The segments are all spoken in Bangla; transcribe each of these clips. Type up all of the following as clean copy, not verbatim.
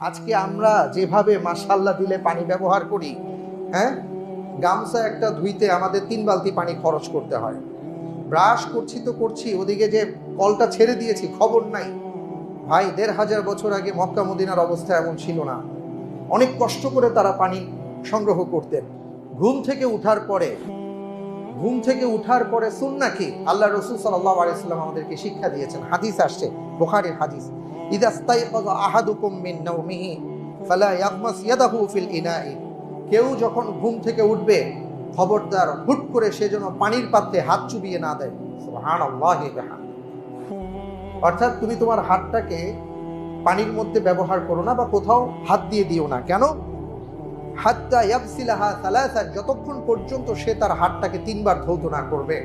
আজকে আমরা যেভাবে মাশাআল্লাহ দিলে পানি ব্যবহার করি, হ্যাঁ, গামছা একটা ধুইতে আমাদের 3 বালতি পানি খরচ করতে হয়। ব্রাশ করছি তো করছি, ওদিকে যে কলটা ছেড়ে দিয়েছি খবর নাই। ভাই 1500 বছর আগে মক্কা মদিনার অবস্থা এমন ছিল না। অনেক কষ্ট করে তারা পানি সংগ্রহ করতেন। ঘুম থেকে উঠার পরে সুন্নাহ কি? আল্লাহ রাসূল সাল্লাল্লাহু আলাইহি ওয়াসাল্লাম আমাদেরকে শিক্ষা দিয়েছেন। হাদিস আসছে, বুখারীর হাদিস, ইযা ইস্তাইকাযা আহাদুকুম মিন নাওমিহি ফালা ইয়াগমাস ইয়াদাহু ফিল ইনাই। কেউ যখন ঘুম থেকে উঠবে, খবরদার হুট করে সে যেন পানির পাত্রে হাত চুবিয়ে না দেয়। সুবহানাল্লাহি ওয়া বিহামদিহি। অর্থাৎ তুমি তোমার হাতটাকে পানির মধ্যে ব্যবহার করো না, বা কোথাও হাত দিয়ে দিও না। কেন? হাত্তা ইয়াগসিলাহা সালাসান, যতক্ষণ পর্যন্ত সে তার হাতটাকে 3 বার ধৌত না করবে।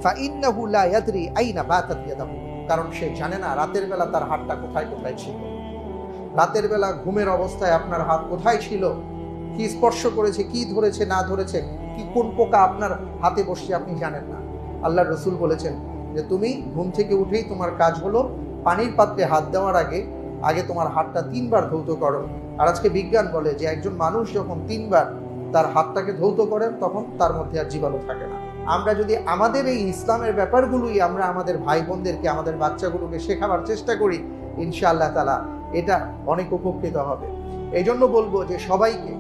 ফাইন্নাহু লা ইয়াদরি আইনা বাতাত ইয়াদাহু, কারণ সে জানে না রাতের বেলা তার হাতটা কোথায় কোথায় ছিল। রাতের বেলা ঘুমের অবস্থায় আপনার হাত কোথায় ছিল, কি স্পর্শ করেছে, কি ধরেছে না ধরেছে, কি কোন পোকা আপনার হাতে বসছে আপনি জানেন না। আল্লাহর রাসূল বলেছেন যে তুমি ঘুম থেকে উঠেই তোমার কাজ হলো পানির পাত্রে হাত দেওয়ার আগে তোমার হাতটা 3 বার ধৌত করো। আর আজকে বিজ্ঞান বলে যে একজন মানুষ যখন 3 বার তার হাতটাকে ধৌত করেন, তখন তার মধ্যে আর জীবাণু থাকে না। আমরা যদি আমাদের এই ইসলামের ব্যাপারগুলোই আমরা আমাদের ভাই বোনদেরকে, আমাদের বাচ্চাগুলোকে শেখাবার চেষ্টা করি, ইনশাআল্লাহ তাআলা এটা অনেক উপকৃত হবে। এই জন্য বলবো যে সবাইকে,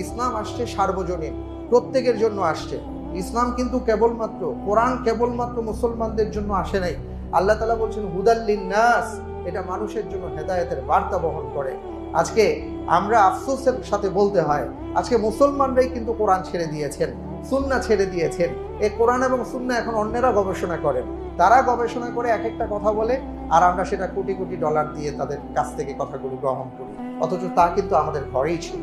ইসলাম আসছে সার্বজনীন, প্রত্যেকের জন্য আসছে। ইসলাম কিন্তু কেবলমাত্র, কোরআন কেবলমাত্র মুসলমানদের জন্য আসে নাই। আল্লাহ তাআলা বলছেন হুদাল্লিন নাস, এটা মানুষের জন্য হেদায়েতের বার্তা বহন করে। আজকে আমরা আফসোসের সাথে বলতে হয়, আজকে মুসলমানরাই কিন্তু কোরআন ছেড়ে দিয়েছেন, সুন্নাহ ছেড়ে দিয়েছেন। এই কোরআন এবং সুন্নাহ এখন অন্যেরা গবেষণা করেন, তারা গবেষণা করে এক একটা কথা বলে, আর আমরা সেটা কোটি কোটি ডলার দিয়ে তাদের কাছ থেকে কথাগুলো গ্রহণ করি, অথচ তা কিন্তু আমাদের ঘরেই ছিল।